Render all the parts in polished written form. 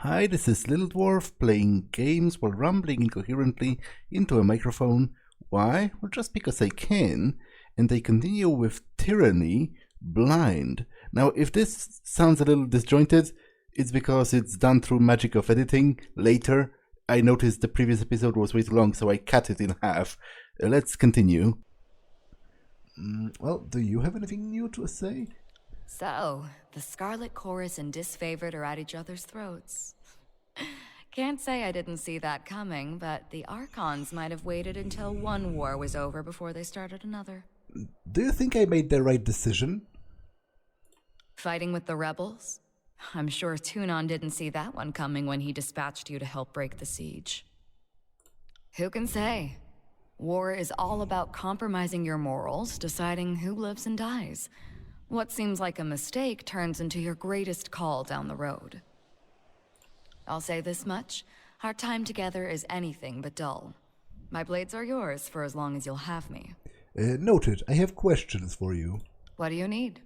Hi, this is Little Dwarf playing games while rambling incoherently into a microphone. Why? Well, just because I can. And I continue with Tyranny, Blind. Now, if this sounds a little disjointed, it's because it's done through magic of editing. Later, I noticed the previous episode was way too long, so I cut it in half. Let's continue. Well, do you have anything new to say? So, the Scarlet Chorus and Disfavored are at each other's throats. Can't say I didn't see that coming, but the Archons might have waited until one war was over before they started another. Do you think I made the right decision? Fighting with the rebels? I'm sure Tunon didn't see that one coming when he dispatched you to help break the siege. Who can say? War is all about compromising your morals, deciding who lives and dies. What seems like a mistake turns into your greatest call down the road. I'll say this much, our time together is anything but dull. My blades are yours for as long as you'll have me. Noted. I have questions for you. What do you need?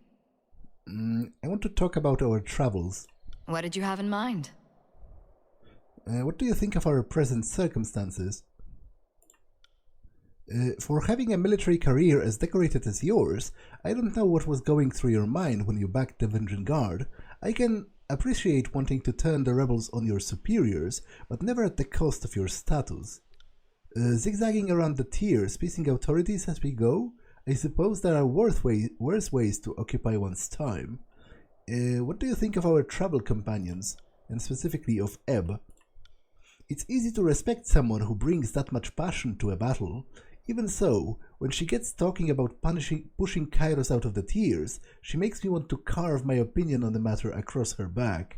I want to talk about our travels. What did you have in mind? What do you think of our present circumstances? For having a military career as decorated as yours, I don't know what was going through your mind when you backed the Vengeance Guard. I can appreciate wanting to turn the rebels on your superiors, but never at the cost of your status. Zigzagging around the tiers, piecing authorities as we go? I suppose there are worse ways to occupy one's time. What do you think of our travel companions, and specifically of Ebb? It's easy to respect someone who brings that much passion to a battle. Even so, when she gets talking about pushing Kairos out of the tiers, she makes me want to carve my opinion on the matter across her back.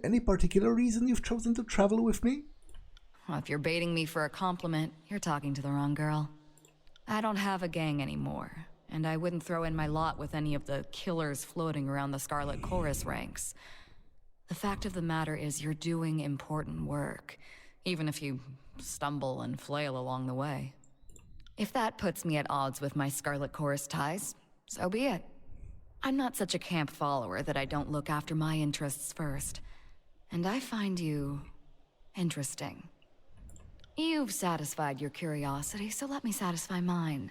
Any particular reason you've chosen to travel with me? Well, if you're baiting me for a compliment, you're talking to the wrong girl. I don't have a gang anymore, and I wouldn't throw in my lot with any of the killers floating around the Scarlet Chorus ranks. The fact of the matter is you're doing important work, even if you stumble and flail along the way. If that puts me at odds with my Scarlet Chorus ties, so be it. I'm not such a camp follower that I don't look after my interests first. And I find you interesting. You've satisfied your curiosity, so let me satisfy mine.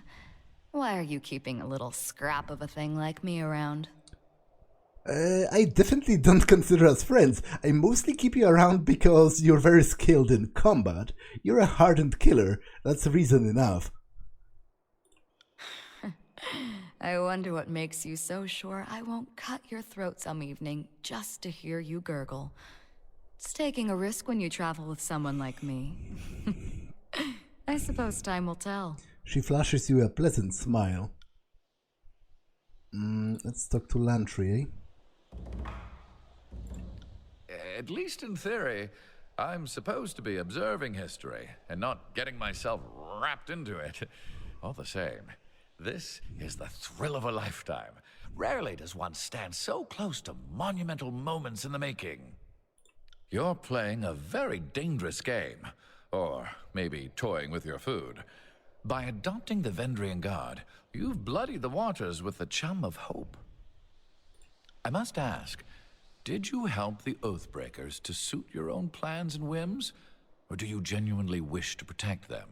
Why are you keeping a little scrap of a thing like me around? I definitely don't consider us friends. I mostly keep you around because you're very skilled in combat. You're a hardened killer. That's reason enough. I wonder what makes you so sure I won't cut your throat some evening just to hear you gurgle. It's taking a risk when you travel with someone like me. I suppose time will tell. She flashes you a pleasant smile. Let's talk to Lantry, eh? At least in theory, I'm supposed to be observing history and not getting myself wrapped into it. All the same, this is the thrill of a lifetime. Rarely does one stand so close to monumental moments in the making. You're playing a very dangerous game, or maybe toying with your food. By adopting the Vendrian Guard, you've bloodied the waters with the chum of hope. I must ask, did you help the Oathbreakers to suit your own plans and whims, or do you genuinely wish to protect them?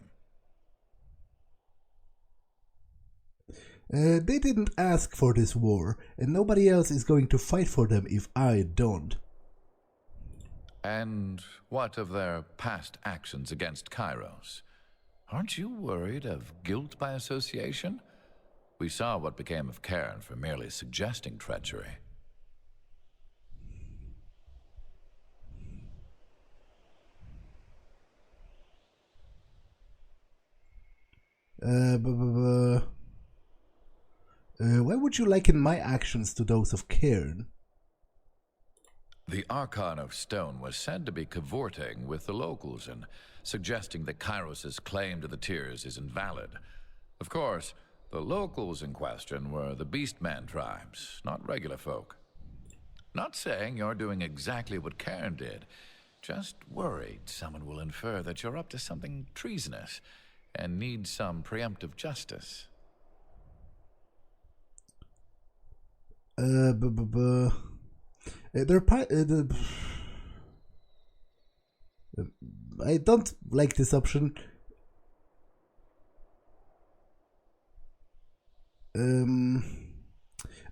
They didn't ask for this war, and nobody else is going to fight for them if I don't. And what of their past actions against Kairos? Aren't you worried of guilt by association? We saw what became of Cairn for merely suggesting treachery. Why would you liken my actions to those of Cairn? The Archon of Stone was said to be cavorting with the locals and suggesting that Kairos' claim to the tiers is invalid. Of course, the locals in question were the Beastman tribes, not regular folk. Not saying you're doing exactly what Cairn did, just worried someone will infer that you're up to something treasonous and need some preemptive justice. They're I don't like this option.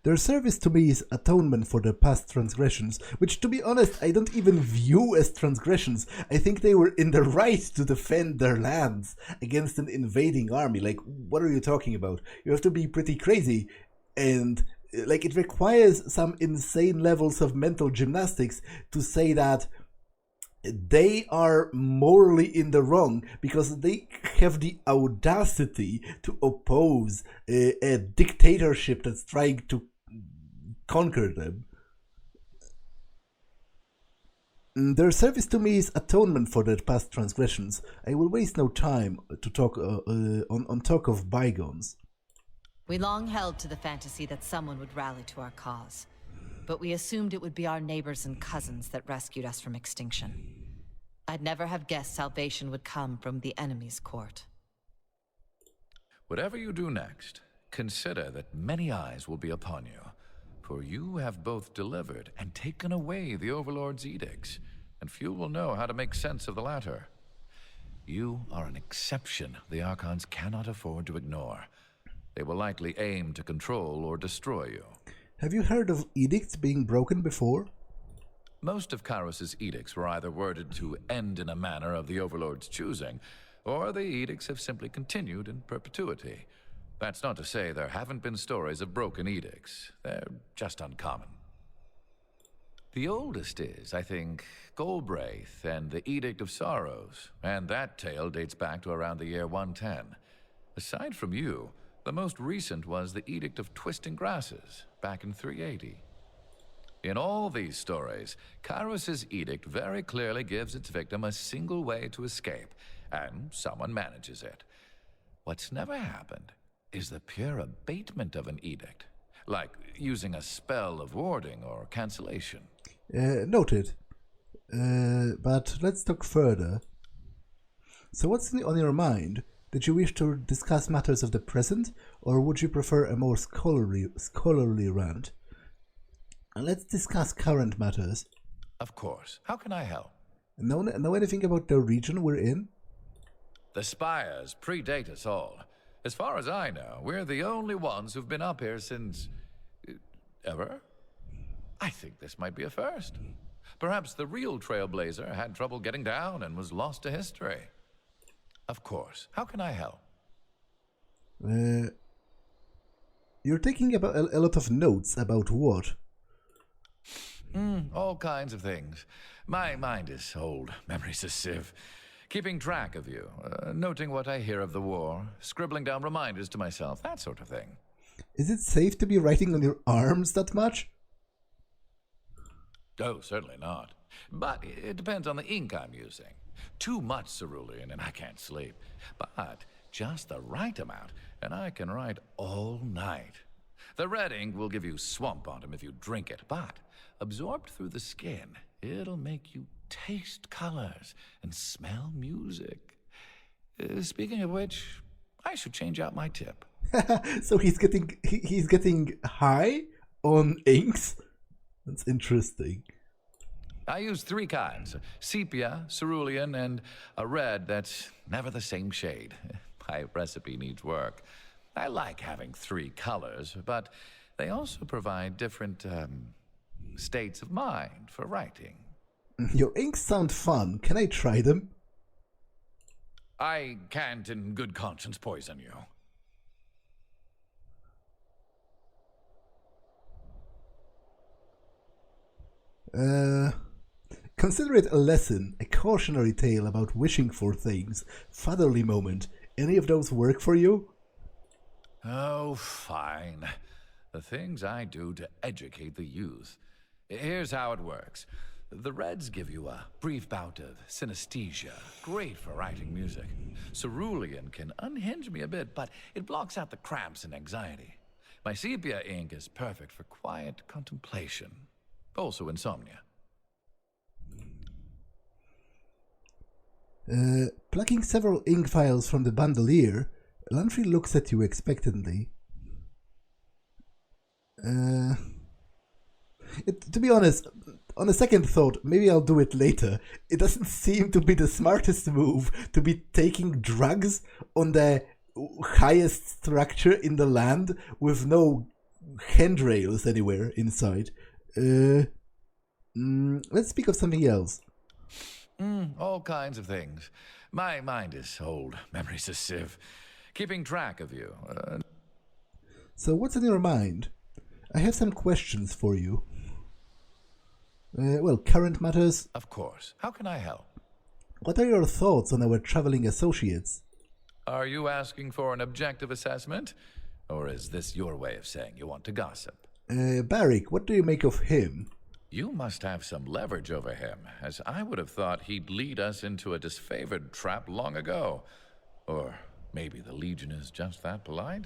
Their service to me is atonement for their past transgressions, which, to be honest, I don't even view as transgressions. I think they were in the right to defend their lands against an invading army. Like, what are you talking about? You have to be pretty crazy, and like, it requires some insane levels of mental gymnastics to say that they are morally in the wrong because they have the audacity to oppose a dictatorship that's trying to conquer them. Their service to me is atonement for their past transgressions. I will waste no time to talk on talk of bygones. We long held to the fantasy that someone would rally to our cause, but we assumed it would be our neighbors and cousins that rescued us from extinction. I'd never have guessed salvation would come from the enemy's court. Whatever you do next, consider that many eyes will be upon you, for you have both delivered and taken away the Overlord's edicts, and few will know how to make sense of the latter. You are an exception the Archons cannot afford to ignore. They will likely aim to control or destroy you. Have you heard of edicts being broken before? Most of Kairos' edicts were either worded to end in a manner of the Overlord's choosing, or the edicts have simply continued in perpetuity. That's not to say there haven't been stories of broken edicts. They're just uncommon. The oldest is, I think, Golbraith and the Edict of Sorrows, and that tale dates back to around the year 110. Aside from you, the most recent was the Edict of Twisting Grasses, back in 380. In all these stories, Kairos' edict very clearly gives its victim a single way to escape, and someone manages it. What's never happened is the pure abatement of an edict, like using a spell of warding or cancellation. Noted. But let's talk further. So what's on your mind? Did you wish to discuss matters of the present, or would you prefer a more scholarly rant? Let's discuss current matters. Of course. How can I help? Know anything about the region we're in? The Spires predate us all. As far as I know, we're the only ones who've been up here since... ever? I think this might be a first. Perhaps the real Trailblazer had trouble getting down and was lost to history. Of course. How can I help? You're taking about a lot of notes about what? All kinds of things. My mind is old, memory's a sieve. Keeping track of you, noting what I hear of the war, scribbling down reminders to myself, that sort of thing. Is it safe to be writing on your arms that much? Oh, certainly not. But it depends on the ink I'm using. Too much cerulean and I can't sleep. But just the right amount, and I can write all night. The red ink will give you swamp bottom if you drink it, but absorbed through the skin, it'll make you taste colors and smell music. Speaking of which, I should change out my tip. So he's getting high on inks? That's interesting. I use 3 kinds: sepia, cerulean, and a red that's never the same shade. My recipe needs work. I like having 3 colors, but they also provide different states of mind for writing. Your inks sound fun. Can I try them? I can't in good conscience poison you. Consider it a lesson, a cautionary tale about wishing for things, fatherly moment. Any of those work for you? Oh, fine. The things I do to educate the youth. Here's how it works. The reds give you a brief bout of synesthesia, great for writing music. Cerulean can unhinge me a bit, but it blocks out the cramps and anxiety. My sepia ink is perfect for quiet contemplation, also insomnia. Plucking several ink vials from the bandolier, Lantry looks at you expectantly. To be honest, On a second thought, maybe I'll do it later. It doesn't seem to be the smartest move to be taking drugs on the highest structure in the land with no handrails anywhere inside. Let's speak of something else. All kinds of things. My mind is old. Memory's a sieve. Keeping track of you. So what's in your mind? I have some questions for you. Current matters. Of course. How can I help? What are your thoughts on our traveling associates? Are you asking for an objective assessment? Or is this your way of saying you want to gossip? Barrick, what do you make of him? You must have some leverage over him, as I would have thought he'd lead us into a disfavored trap long ago. Or maybe the Legion is just that polite?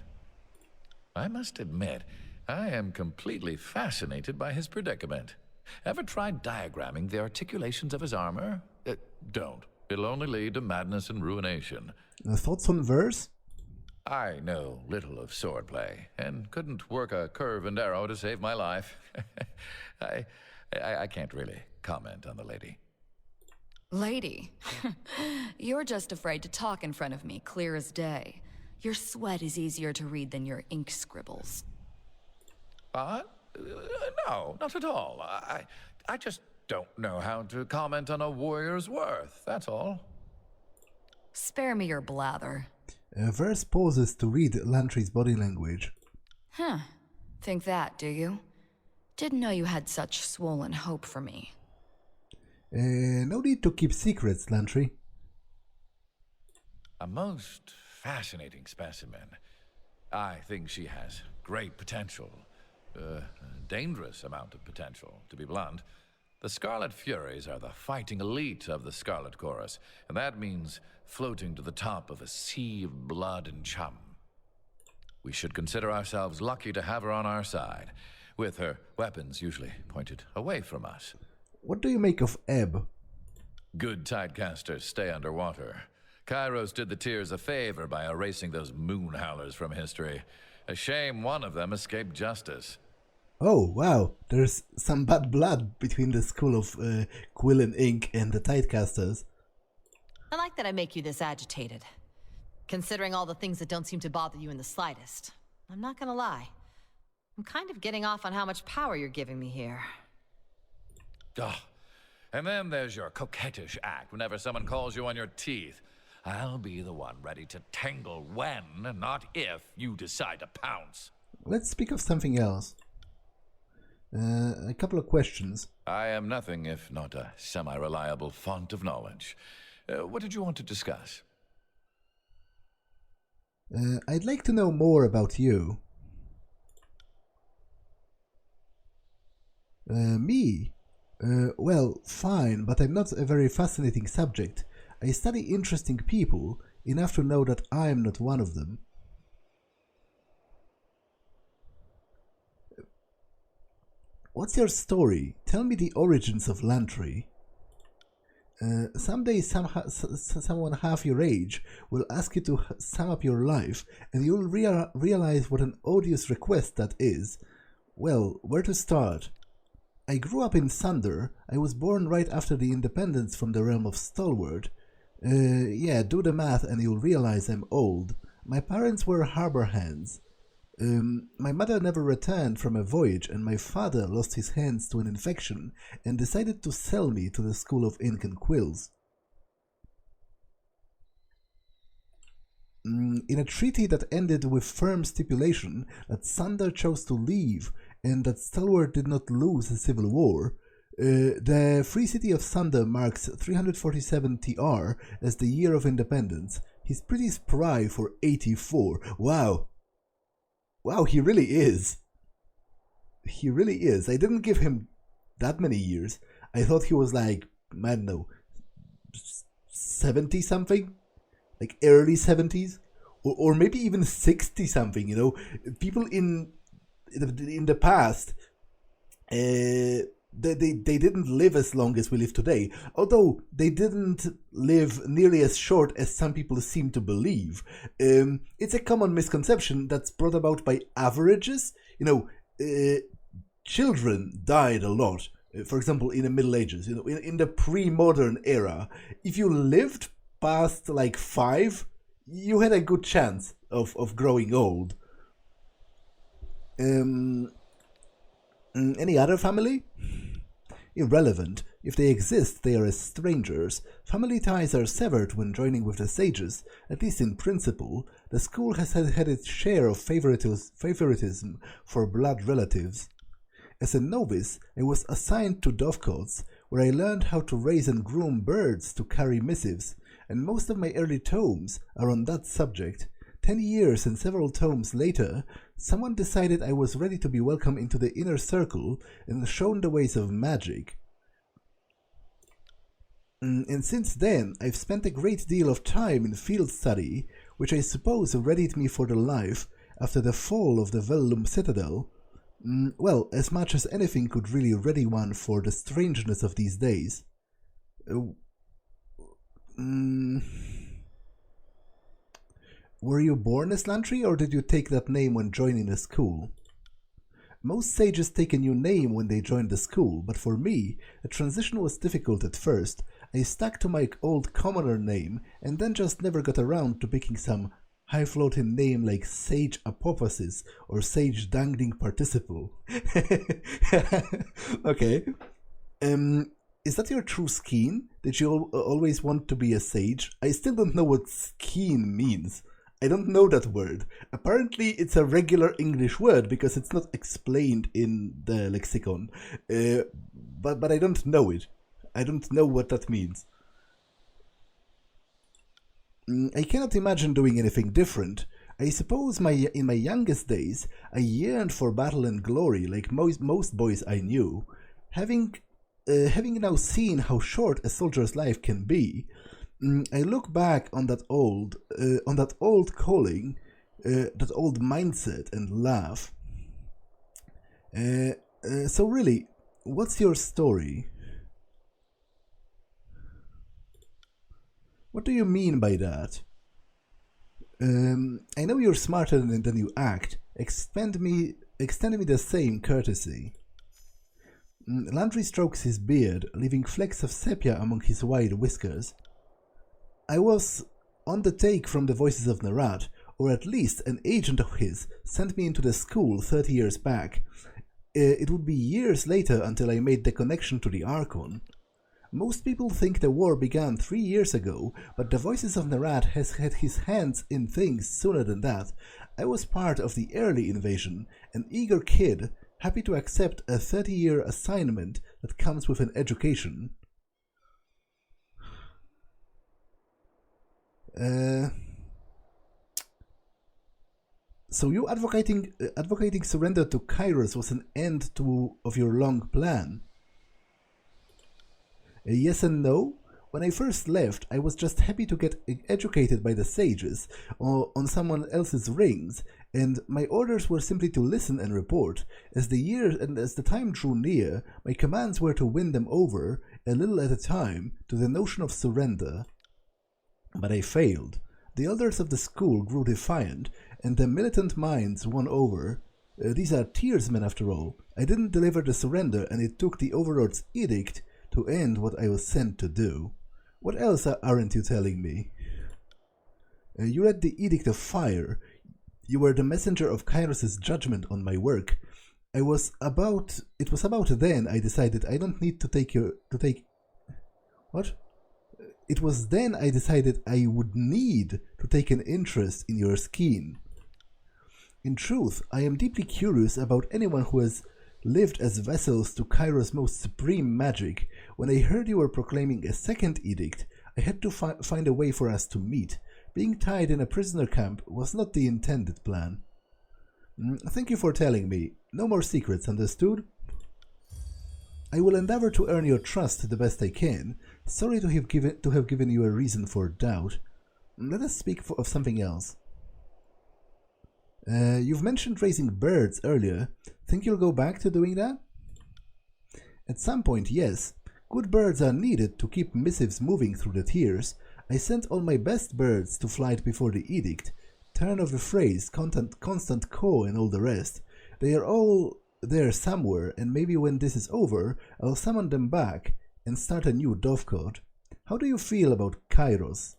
I must admit, I am completely fascinated by his predicament. Ever tried diagramming the articulations of his armor? Don't. It'll only lead to madness and ruination. Thoughts on verse? I know little of swordplay, and couldn't work a curve and arrow to save my life. I can't really comment on the lady. Lady? You're just afraid to talk in front of me, clear as day. Your sweat is easier to read than your ink scribbles. No, not at all. I just don't know how to comment on a warrior's worth, that's all. Spare me your blather. Verse pauses to read Lantry's body language. Huh. Think that, do you? Didn't know you had such swollen hope for me. No need to keep secrets, Lantry. A most fascinating specimen. I think she has great potential. A dangerous amount of potential, to be blunt. The Scarlet Furies are the fighting elite of the Scarlet Chorus, and that means floating to the top of a sea of blood and chum. We should consider ourselves lucky to have her on our side, with her weapons usually pointed away from us. What do you make of Ebb? Good tidecasters stay underwater. Kairos did the Tears a favor by erasing those moon howlers from history. A shame one of them escaped justice. Oh, wow. There's some bad blood between the school of Quill and Ink and the Tidecasters. I like that I make you this agitated. Considering all the things that don't seem to bother you in the slightest. I'm not gonna lie. I'm kind of getting off on how much power you're giving me here. And then there's your coquettish act whenever someone calls you on your teeth. I'll be the one ready to tangle when, not if, you decide to pounce. Let's speak of something else. A couple of questions. I am nothing if not a semi-reliable font of knowledge. What did you want to discuss? I'd like to know more about you. Me? Well, fine, but I'm not a very fascinating subject. I study interesting people, enough to know that I'm not one of them. What's your story? Tell me the origins of Lantry. Someday someone half your age will ask you to sum up your life, and you'll realize what an odious request that is. Well, where to start? I grew up in Sunder. I was born right after the independence from the realm of Stalwart. Yeah, do the math and you'll realize I'm old. My parents were harbor hands. My mother never returned from a voyage, and my father lost his hands to an infection and decided to sell me to the School of Ink and Quills. In a treaty that ended with firm stipulation that Sunder chose to leave and that Stalwart did not lose a civil war, the Free City of Sunder marks 347 TR as the year of independence. He's pretty spry for 84. Wow! Wow, he really is. He really is. I didn't give him that many years. I thought he was like, I don't know, 70-something? Like early 70s? Or maybe even 60-something, you know? People in the past, they didn't live as long as we live today. Although they didn't live nearly as short as some people seem to believe. It's a common misconception that's brought about by averages. You know, children died a lot For example, in the Middle Ages, in the pre-modern era, if you lived past like 5, you had a good chance of growing old. Any other family? Irrelevant. If they exist, they are as strangers. Family ties are severed when joining with the sages, at least in principle. The school has had its share of favoritism for blood relatives. As a novice, I was assigned to dovecotes, where I learned how to raise and groom birds to carry missives, and most of my early tomes are on that subject. 10 years and several tomes later, someone decided I was ready to be welcomed into the inner circle and shown the ways of magic. And since then, I've spent a great deal of time in field study, which I suppose readied me for the life after the fall of the Vellum Citadel. Well, as much as anything could really ready one for the strangeness of these days. Were you born as Lantry, or did you take that name when joining a school? Most sages take a new name when they join the school, but for me, the transition was difficult at first. I stuck to my old commoner name, and then just never got around to picking some high-floating name like Sage Apophasis or Sage Dangling Participle. Okay. Is that your true skein? Did you always want to be a sage? I still don't know what skein means. I don't know that word. Apparently it's a regular English word because it's not explained in the lexicon. But I don't know it. I don't know what that means. I cannot imagine doing anything different. I suppose in my youngest days, I yearned for battle and glory like most boys I knew. Having now seen how short a soldier's life can be, I look back on that old calling, that old mindset, and laugh. So really, what's your story? What do you mean by that? I know you're smarter than you act. Extend me the same courtesy. Lantry strokes his beard, leaving flecks of sepia among his wide whiskers. I was on the take from the voices of Nerat, or at least an agent of his sent me into the school 30 years back. It would be years later until I made the connection to the Archon. Most people think the war began 3 years ago, but the voices of Nerat has had his hands in things sooner than that. I was part of the early invasion, an eager kid, happy to accept a 30-year assignment that comes with an education. So you advocating surrender to Kairos was an end of your long plan? Yes and no. When I first left, I was just happy to get educated by the sages or on someone else's rings, and my orders were simply to listen and report. As the time drew near, my commands were to win them over, a little at a time, to the notion of surrender. But I failed. The elders of the school grew defiant, and the militant minds won over. These are tearsmen after all. I didn't deliver the surrender, and it took the Overlord's edict to end what I was sent to do. What else aren't you telling me? You read the Edict of Fire. You were the messenger of Kairos' judgment on my work. It was about then I decided I don't need to take. What? It was then I decided I would need to take an interest in your scheme. In truth, I am deeply curious about anyone who has lived as vessels to Kairos' most supreme magic. When I heard you were proclaiming a second edict, I had to find a way for us to meet. Being tied in a prisoner camp was not the intended plan. Thank you for telling me. No more secrets, understood? I will endeavor to earn your trust the best I can. Sorry to have given you a reason for doubt. Let us speak of something else. You've mentioned raising birds earlier. Think you'll go back to doing that? At some point, yes. Good birds are needed to keep missives moving through the tiers. I sent all my best birds to flight before the edict. Turn of the phrase, constant call, and all the rest. They are all there somewhere, and maybe when this is over, I'll summon them back and start a new dovecote. How do you feel about Kairos?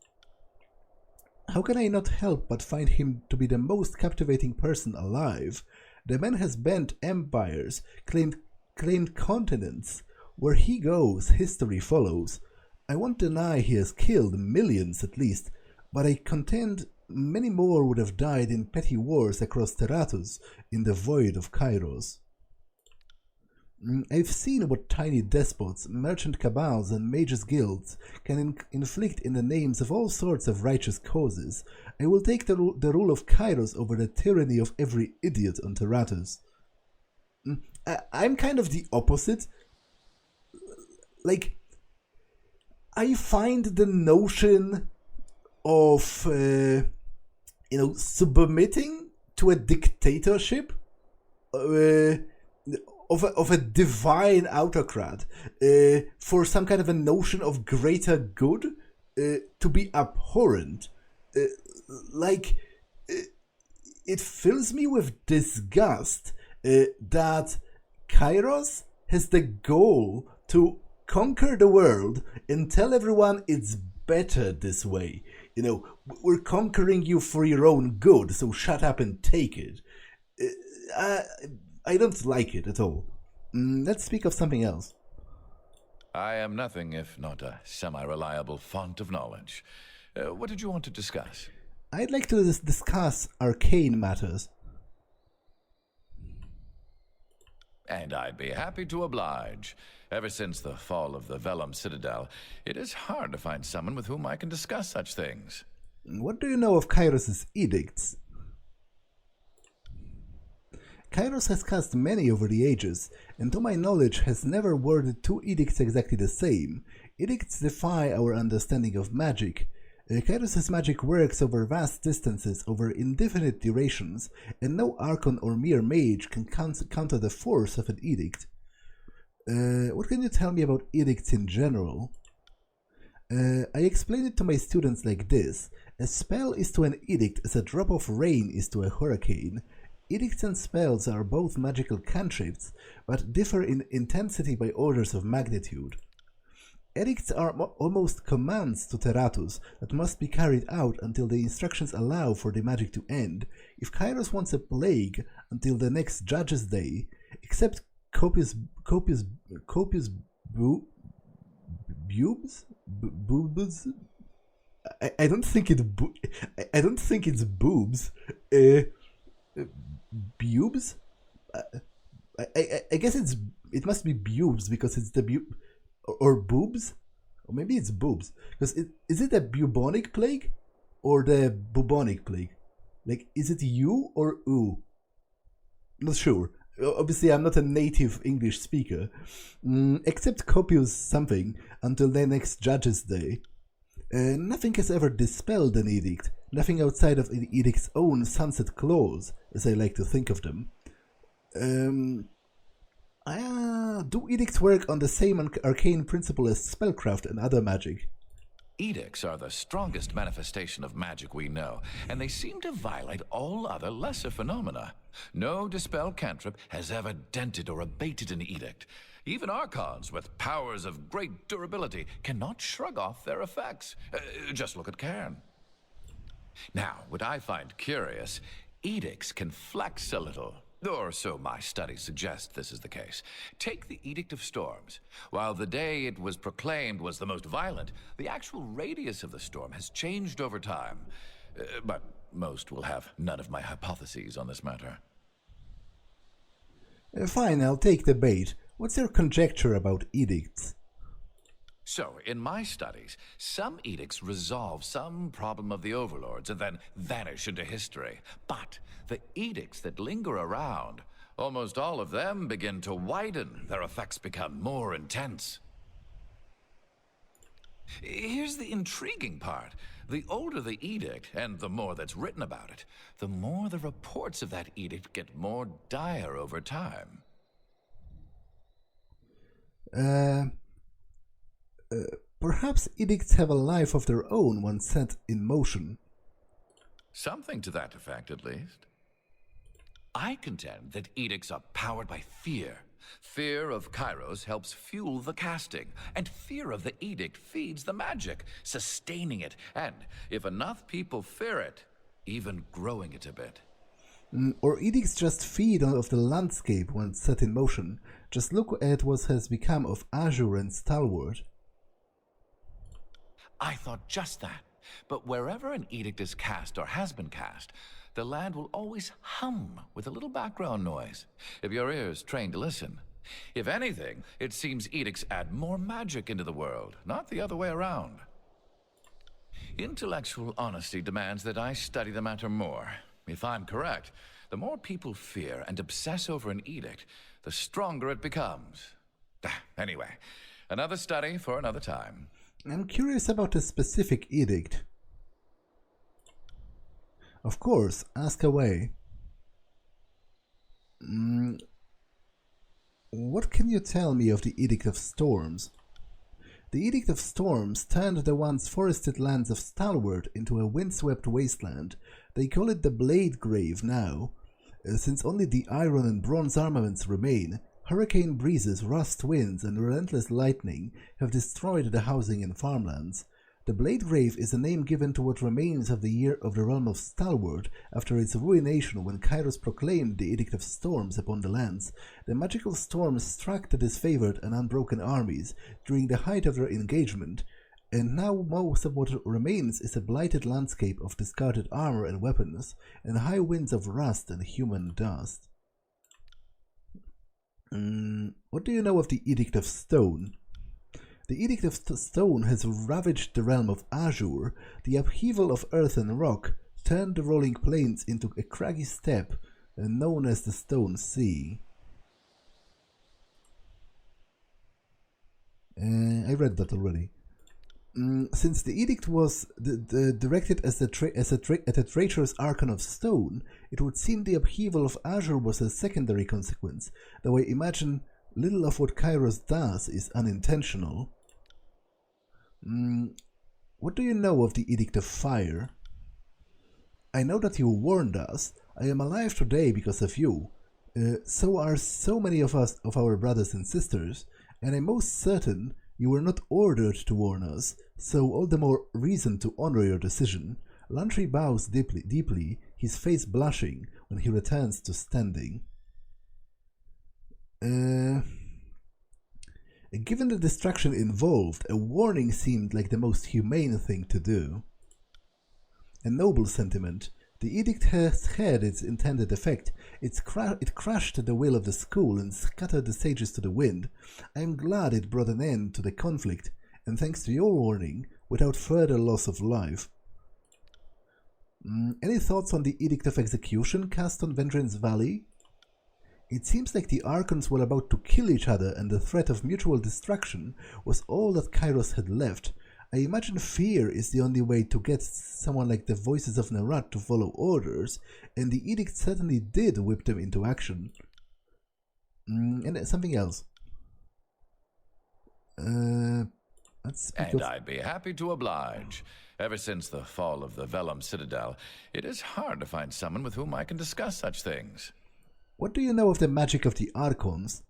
How can I not help but find him to be the most captivating person alive? The man has bent empires, claimed continents. Where he goes, history follows. I won't deny he has killed millions at least, but I contend many more would have died in petty wars across Terratus in the void of Kairos. I've seen what tiny despots, merchant cabals and mages guilds can inflict in the names of all sorts of righteous causes. I will take the rule of Kairos over the tyranny of every idiot on Terratus. I'm kind of the opposite. Like, I find the notion of, submitting to a dictatorship of a divine autocrat for some kind of a notion of greater good to be abhorrent. It fills me with disgust that Kairos has the goal to conquer the world and tell everyone it's better this way. We're conquering you for your own good, so shut up and take it. I don't like it at all. Let's speak of something else. I am nothing if not a semi-reliable font of knowledge. What did you want to discuss? I'd like to discuss arcane matters. And I'd be happy to oblige. Ever since the fall of the Vellum Citadel, it is hard to find someone with whom I can discuss such things. What do you know of Kairos' edicts? Kairos has cast many over the ages, and to my knowledge has never worded two edicts exactly the same. Edicts defy our understanding of magic. Kairos' magic works over vast distances, over indefinite durations, and no archon or mere mage can counter the force of an edict. What can you tell me about edicts in general? I explain it to my students like this. A spell is to an edict as a drop of rain is to a hurricane. Edicts and spells are both magical cantrips, but differ in intensity by orders of magnitude. Edicts are almost commands to Terratus that must be carried out until the instructions allow for the magic to end. If Kairos wants a plague until the next Judge's Day, except copious boobs? I don't think it's boobs. Bubes? I guess it must be bubes because it's the or boobs, or maybe it's boobs. Because is it a bubonic plague or the bubonic plague? Like, is it you or oo? Not sure. Obviously, I'm not a native English speaker. Except copious something until the next Judge's Day. Nothing has ever dispelled an edict. Nothing outside of the edict's own sunset clause, as I like to think of them. Do edicts work on the same arcane principle as spellcraft and other magic? Edicts are the strongest manifestation of magic we know, and they seem to violate all other lesser phenomena. No dispel cantrip has ever dented or abated an edict. Even archons with powers of great durability cannot shrug off their effects. Just look at Cairn. Now, what I find curious, edicts can flex a little. Or so my studies suggest this is the case. Take the Edict of Storms. While the day it was proclaimed was the most violent, the actual radius of the storm has changed over time. But most will have none of my hypotheses on this matter. Fine, I'll take the bait. What's your conjecture about edicts? So, in my studies, some edicts resolve some problem of the overlords and then vanish into history. But the edicts that linger around, almost all of them begin to widen. Their effects become more intense. Here's the intriguing part. The older the edict, and the more that's written about it, the more the reports of that edict get more dire over time. Perhaps edicts have a life of their own when set in motion. Something to that effect, at least. I contend that edicts are powered by fear. Fear of Kairos helps fuel the casting, and fear of the edict feeds the magic, sustaining it, and, if enough people fear it, even growing it a bit. Or edicts just feed off the landscape when set in motion. Just look at what has become of Azure and Stalwart. I thought just that. But wherever an edict is cast or has been cast, the land will always hum with a little background noise, if your ear's trained to listen. If anything, it seems edicts add more magic into the world, not the other way around. Intellectual honesty demands that I study the matter more. If I'm correct, the more people fear and obsess over an edict, the stronger it becomes. Anyway, another study for another time. I'm curious about a specific edict. Of course, ask away. What can you tell me of the Edict of Storms? The Edict of Storms turned the once forested lands of Stalwart into a windswept wasteland. They call it the Blade Grave now. Since only the iron and bronze armaments remain, hurricane breezes, rust winds, and relentless lightning have destroyed the housing and farmlands. The Blade Grave is a name given to what remains of the year of the realm of Stalwart after its ruination when Kairos proclaimed the Edict of Storms upon the lands. The magical storms struck the disfavored and unbroken armies during the height of their engagement, and now most of what remains is a blighted landscape of discarded armor and weapons, and high winds of rust and human dust. What do you know of the Edict of Stone? The Edict of Stone has ravaged the realm of Azure. The upheaval of earth and rock turned the rolling plains into a craggy steppe known as the Stone Sea. I read that already. Since the edict was directed at a traitorous Archon of Stone, it would seem the upheaval of Azure was a secondary consequence, though I imagine little of what Kairos does is unintentional. What do you know of the Edict of Fire? I know that you warned us. I am alive today because of you. So are so many of us, of our brothers and sisters, and I'm most certain you were not ordered to warn us, so all the more reason to honor your decision. Lantry bows deeply, his face blushing when he returns to standing. Given the destruction involved, a warning seemed like the most humane thing to do. A noble sentiment. The edict has had its intended effect. It crushed the will of the school and scattered the sages to the wind. I am glad it brought an end to the conflict, and thanks to your warning, without further loss of life. Any thoughts on the Edict of Execution cast on Vengeance Valley? It seems like the Archons were about to kill each other, and the threat of mutual destruction was all that Kairos had left. I imagine fear is the only way to get someone like the Voices of Nerat to follow orders, and the edict certainly did whip them into action. And something else. I'd be happy to oblige. Ever since the fall of the Vellum Citadel, it is hard to find someone with whom I can discuss such things. What do you know of the magic of the Archons?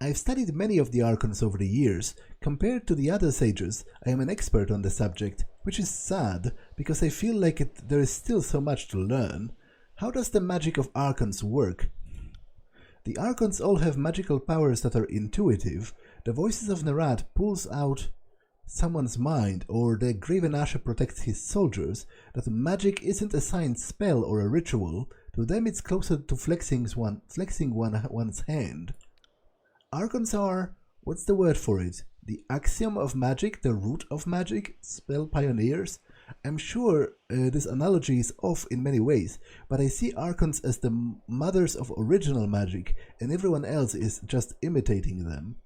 I've studied many of the Archons over the years. Compared to the other sages, I am an expert on the subject, which is sad, because I feel like there is still so much to learn. How does the magic of Archons work? The Archons all have magical powers that are intuitive. The Voices of Nerat pulls out someone's mind, or the Graven Asher protects his soldiers, that magic isn't a signed spell or a ritual. To them it's closer to flexing one's hand. Archons are, what's the word for it? The axiom of magic, the root of magic, spell pioneers? I'm sure this analogy is off in many ways, but I see Archons as the mothers of original magic, and everyone else is just imitating them.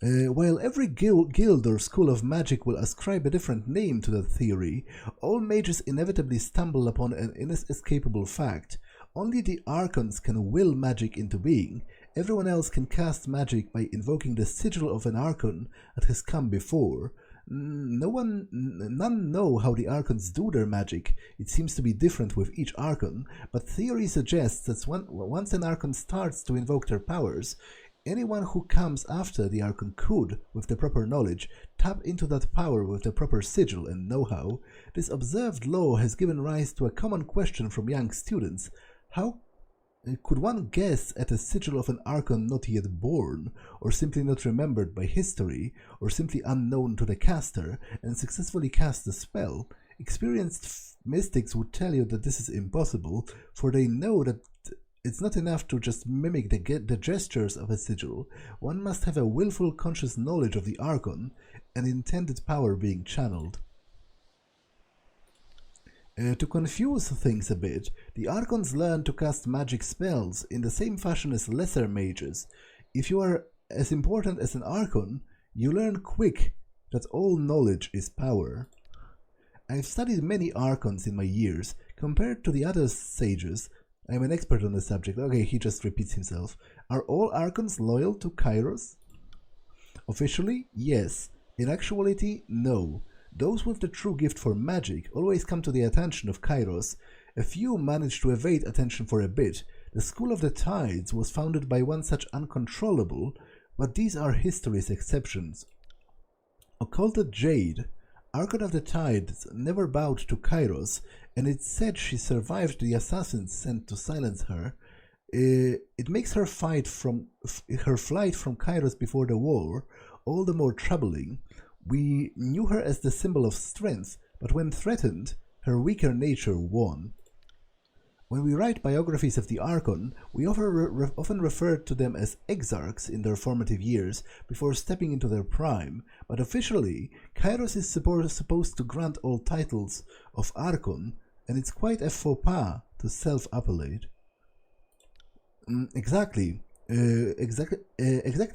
While every guild or school of magic will ascribe a different name to that theory, all mages inevitably stumble upon an inescapable fact. Only the Archons can will magic into being. Everyone else can cast magic by invoking the sigil of an Archon that has come before. None know how the Archons do their magic. It seems to be different with each Archon, but theory suggests that once an Archon starts to invoke their powers, anyone who comes after the Archon could, with the proper knowledge, tap into that power with the proper sigil and know-how. This observed law has given rise to a common question from young students. How could one guess at a sigil of an Archon not yet born, or simply not remembered by history, or simply unknown to the caster, and successfully cast a spell? Experienced mystics would tell you that this is impossible, for they know that it's not enough to just mimic the gestures of a sigil. One must have a willful, conscious knowledge of the Archon, and intended power being channeled. To confuse things a bit, the Archons learn to cast magic spells in the same fashion as lesser mages. If you are as important as an Archon, you learn quick that all knowledge is power. I've studied many Archons in my years. Compared to the other sages, I'm an expert on the subject. Okay, he just repeats himself. Are all Archons loyal to Kairos? Officially, yes. In actuality, no. Those with the true gift for magic always come to the attention of Kairos. A few manage to evade attention for a bit. The School of the Tides was founded by one such uncontrollable, but these are history's exceptions. Occulted Jade, Archon of the Tides, never bowed to Kairos, and it's said she survived the assassins sent to silence her. It makes her flight from Kairos before the war all the more troubling. We knew her as the symbol of strength, but when threatened, her weaker nature won. When we write biographies of the Archon, we often refer to them as exarchs in their formative years before stepping into their prime, but officially, Kairos is supposed to grant all titles of Archon, and it's quite a faux pas to self-appellate. Exactly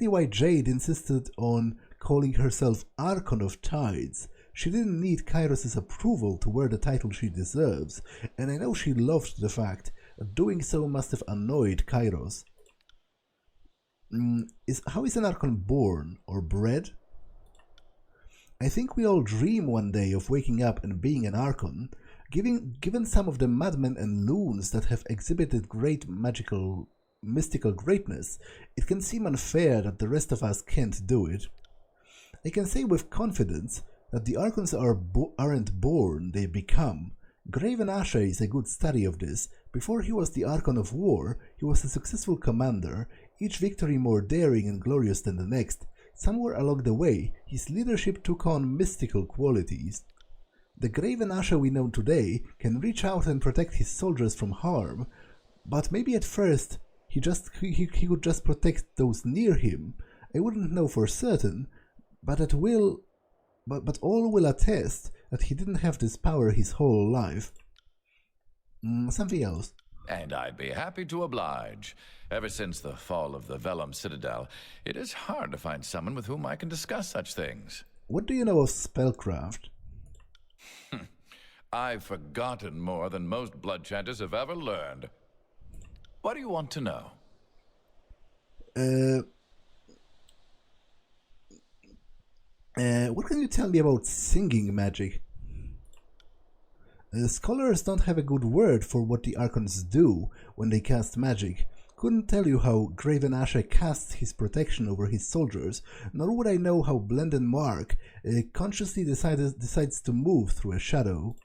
why Jade insisted on calling herself Archon of Tides. She didn't need Kairos' approval to wear the title she deserves, and I know she loved the fact that doing so must have annoyed Kairos. How is an Archon born, or bred? I think we all dream one day of waking up and being an Archon. Given some of the madmen and loons that have exhibited great mystical greatness, it can seem unfair that the rest of us can't do it. I can say with confidence that the Archons aren't born, they become. Graven Asher is a good study of this. Before he was the Archon of War, he was a successful commander, each victory more daring and glorious than the next. Somewhere along the way, his leadership took on mystical qualities. The Graven Asher we know today can reach out and protect his soldiers from harm, but maybe at first he could just protect those near him. I wouldn't know for certain, but all will attest that he didn't have this power his whole life. Something else. And I'd be happy to oblige. Ever since the fall of the Vellum Citadel, it is hard to find someone with whom I can discuss such things. What do you know of spellcraft? I've forgotten more than most blood chanters have ever learned. What do you want to know? What can you tell me about singing magic? Scholars don't have a good word for what the Archons do when they cast magic. Couldn't tell you how Graven Asher casts his protection over his soldiers, nor would I know how Blended Mark consciously decides to move through a shadow.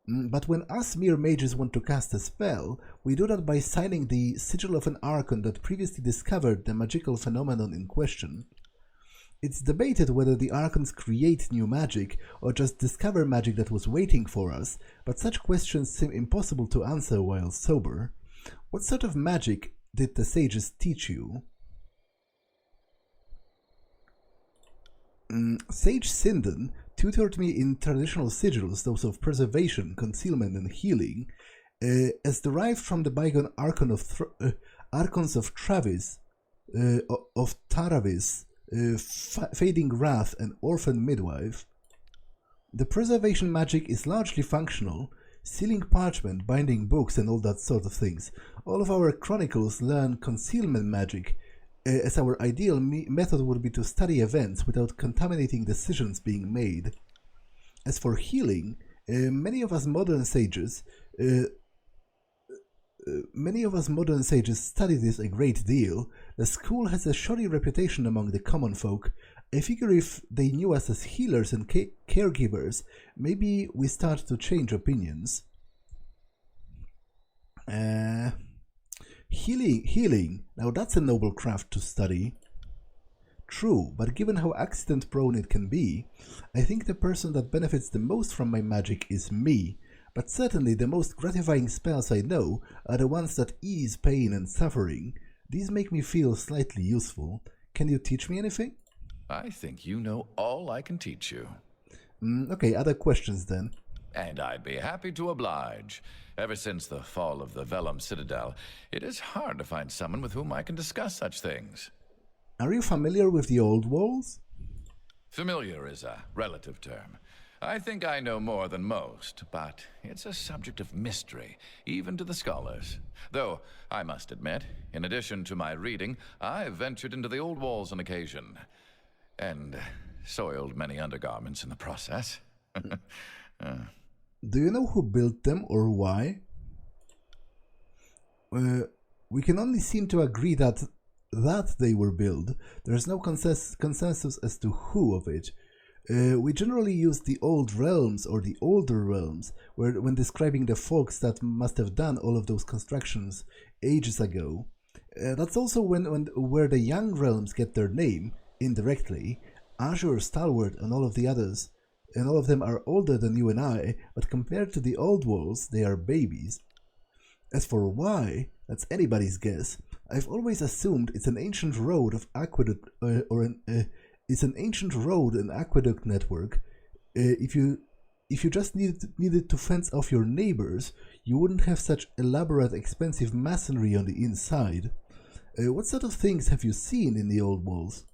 But when us mere mages want to cast a spell, we do that by signing the sigil of an Archon that previously discovered the magical phenomenon in question. It's debated whether the Archons create new magic or just discover magic that was waiting for us, but such questions seem impossible to answer while sober. What sort of magic did the sages teach you? Sage Sinden tutored me in traditional sigils, those of preservation, concealment, and healing, as derived from the bygone Archons of Travis, of Taravis, Fading Wrath, and Orphan Midwife. The preservation magic is largely functional, sealing parchment, binding books, and all that sort of things. All of our chronicles learn concealment magic, as our ideal method would be to study events without contaminating decisions being made. As for healing, many of us modern sages study this a great deal. The school has a shoddy reputation among the common folk. I figure if they knew us as healers and caregivers, maybe we start to change opinions. Healing. Now that's a noble craft to study. True, but given how accident-prone it can be, I think the person that benefits the most from my magic is me. But certainly the most gratifying spells I know are the ones that ease pain and suffering. These make me feel slightly useful. Can you teach me anything? I think you know all I can teach you. Okay, other questions then. And I'd be happy to oblige. Ever since the fall of the Vellum Citadel, it is hard to find someone with whom I can discuss such things. Are you familiar with the old walls? Familiar is a relative term. I think I know more than most, but it's a subject of mystery, even to the scholars. Though, I must admit, in addition to my reading, I've ventured into the old walls on occasion, and soiled many undergarments in the process. Do you know who built them or why? We can only seem to agree that they were built. There is no consensus as to who of it. We generally use the old realms or the older realms when describing the folks that must have done all of those constructions ages ago. That's also where the young realms get their name, indirectly. Azure, Stalwart, and all of the others, and all of them are older than you and I, but compared to the old walls, they are babies. As for why, that's anybody's guess. I've always assumed it's an ancient road of aqueduct, it's an ancient road and aqueduct network. If you just needed to fence off your neighbors, you wouldn't have such elaborate, expensive masonry on the inside. What sort of things have you seen in the old walls?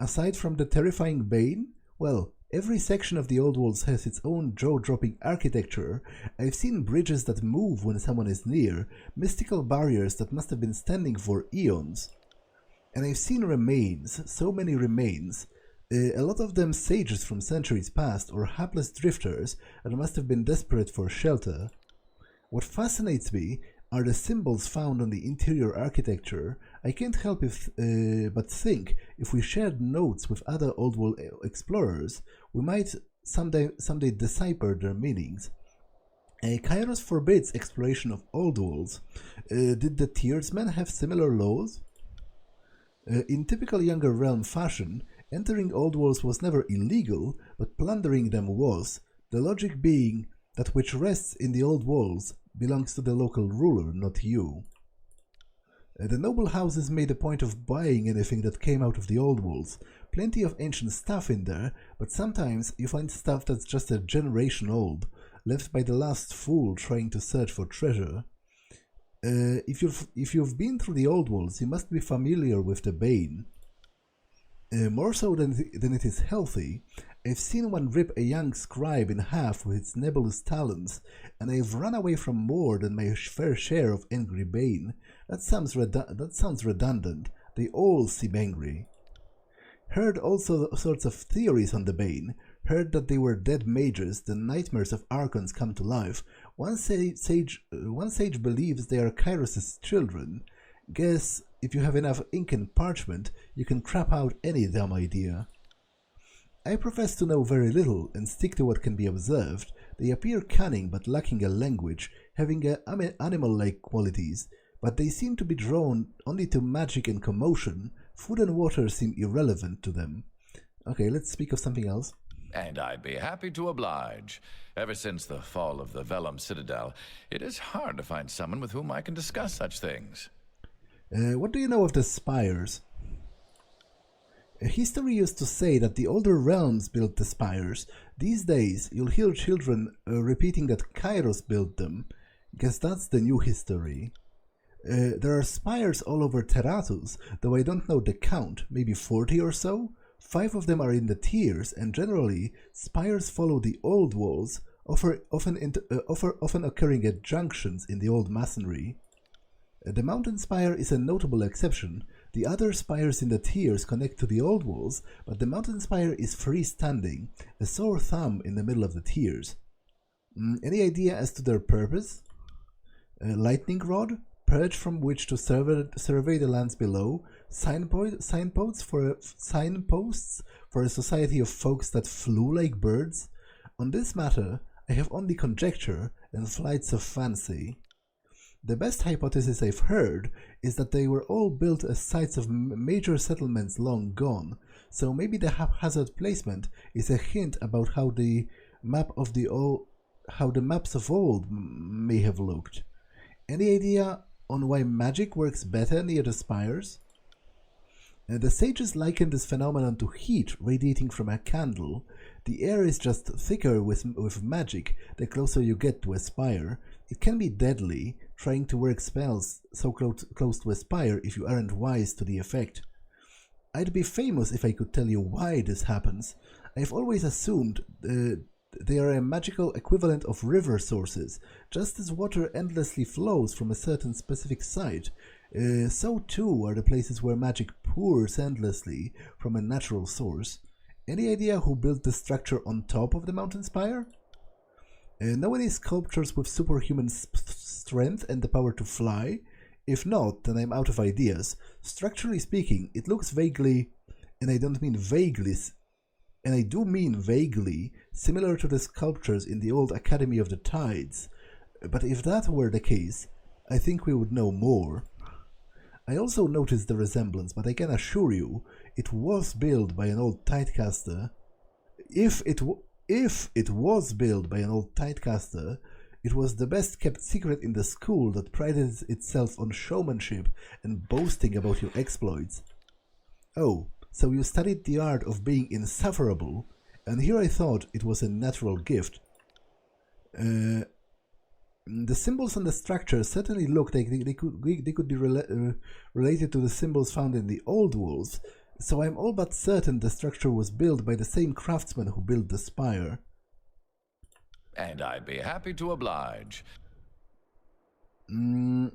Aside from the terrifying Bane, well, every section of the old walls has its own jaw-dropping architecture. I've seen bridges that move when someone is near, mystical barriers that must have been standing for eons. And I've seen remains, so many remains, a lot of them sages from centuries past or hapless drifters that must have been desperate for shelter. What fascinates me are the symbols found on the interior architecture. I can't help but think if we shared notes with other old world explorers, we might someday decipher their meanings. Kairos forbids exploration of old worlds. Did the Tearsmen have similar laws? In typical Younger Realm fashion, entering old worlds was never illegal, but plundering them was, the logic being that which rests in the old walls belongs to the local ruler, not you. The noble houses made a point of buying anything that came out of the old walls. Plenty of ancient stuff in there, but sometimes you find stuff that's just a generation old, left by the last fool trying to search for treasure. If you've been through the old walls, you must be familiar with the Bane. More so than it is healthy, I've seen one rip a young scribe in half with its nebulous talons, and I've run away from more than my fair share of angry Bane. That sounds redundant. They all seem angry. Heard all sorts of theories on the Bane. Heard that they were dead mages, the nightmares of Archons come to life. One sage believes they are Kairos' children. Guess if you have enough ink and parchment, you can crap out any dumb idea. I profess to know very little and stick to what can be observed. They appear cunning but lacking a language, having animal-like qualities, but they seem to be drawn only to magic and commotion. Food and water seem irrelevant to them. Okay, let's speak of something else. And I'd be happy to oblige. Ever since the fall of the Vellum Citadel, it is hard to find someone with whom I can discuss such things. What do you know of the spires? History used to say that the older realms built the spires. These days, you'll hear children repeating that Kairos built them. Guess that's the new history. There are spires all over Terratus, though I don't know the count, maybe 40 or so? 5 of them are in the tiers, and generally, spires follow the old walls, often occurring at junctions in the old masonry. The mountain spire is a notable exception. The other spires in the tiers connect to the old walls, but the mountain spire is freestanding, a sore thumb in the middle of the tiers. Any idea as to their purpose? A lightning rod, perch from which to survey the lands below, signposts for a society of folks that flew like birds? On this matter, I have only conjecture and flights of fancy. The best hypothesis I've heard is that they were all built as sites of major settlements long gone, so maybe the haphazard placement is a hint about how the maps of old may have looked. Any idea on why magic works better near the spires? The sages liken this phenomenon to heat radiating from a candle. The air is just thicker with magic the closer you get to a spire. It can be deadly, trying to work spells so close to a spire if you aren't wise to the effect. I'd be famous if I could tell you why this happens. I've always assumed they are a magical equivalent of river sources. Just as water endlessly flows from a certain specific site, so too are the places where magic pours endlessly from a natural source. Any idea who built the structure on top of the mountain spire? Know any sculptures with superhuman strength and the power to fly? If not, then I'm out of ideas. Structurally speaking, it looks vaguely, and I don't mean vaguely, and I do mean vaguely, similar to the sculptures in the old Academy of the Tides. But if that were the case, I think we would know more. I also noticed the resemblance, but I can assure you, it was built by an old tidecaster. If it was built by an old tidecaster, it was the best kept secret in the school that prided itself on showmanship and boasting about your exploits. Oh, so you studied the art of being insufferable, and here I thought it was a natural gift. The symbols on the structure certainly look like they could be related to the symbols found in the old walls, so I'm all but certain the structure was built by the same craftsman who built the spire. And I'd be happy to oblige. Okay,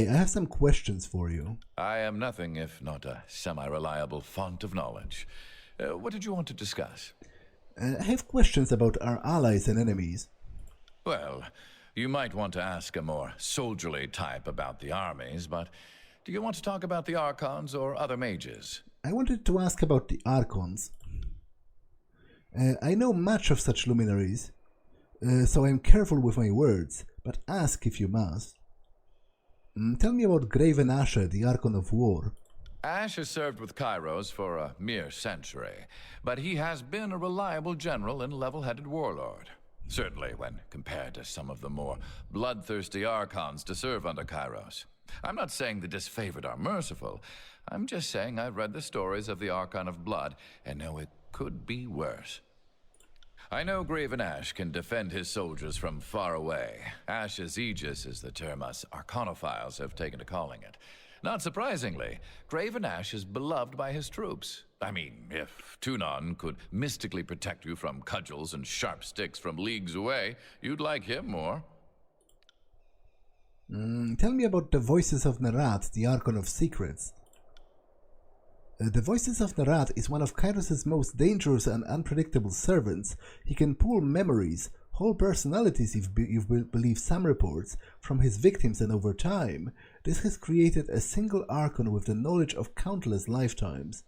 I have some questions for you. I am nothing if not a semi-reliable font of knowledge. What did you want to discuss? I have questions about our allies and enemies. Well, you might want to ask a more soldierly type about the armies, but do you want to talk about the Archons or other mages? I wanted to ask about the Archons. I know much of such luminaries, so I'm careful with my words, but ask if you must. Tell me about Graven Asher, the Archon of War. Ash has served with Kairos for a mere century, but he has been a reliable general and level-headed warlord. Certainly when compared to some of the more bloodthirsty Archons to serve under Kairos. I'm not saying the disfavored are merciful. I'm just saying I've read the stories of the Archon of Blood and know it could be worse. I know Graven Ash can defend his soldiers from far away. Ash's Aegis is the term us Arcanophiles have taken to calling it. Not surprisingly, Graven Ash is beloved by his troops. I mean, if Tunon could mystically protect you from cudgels and sharp sticks from leagues away, you'd like him more. Tell me about the Voices of Nerat, the Archon of Secrets. The Voices of Nerat is one of Kairos' most dangerous and unpredictable servants. He can pull memories, whole personalities if you believe some reports, from his victims, and over time, this has created a single Archon with the knowledge of countless lifetimes.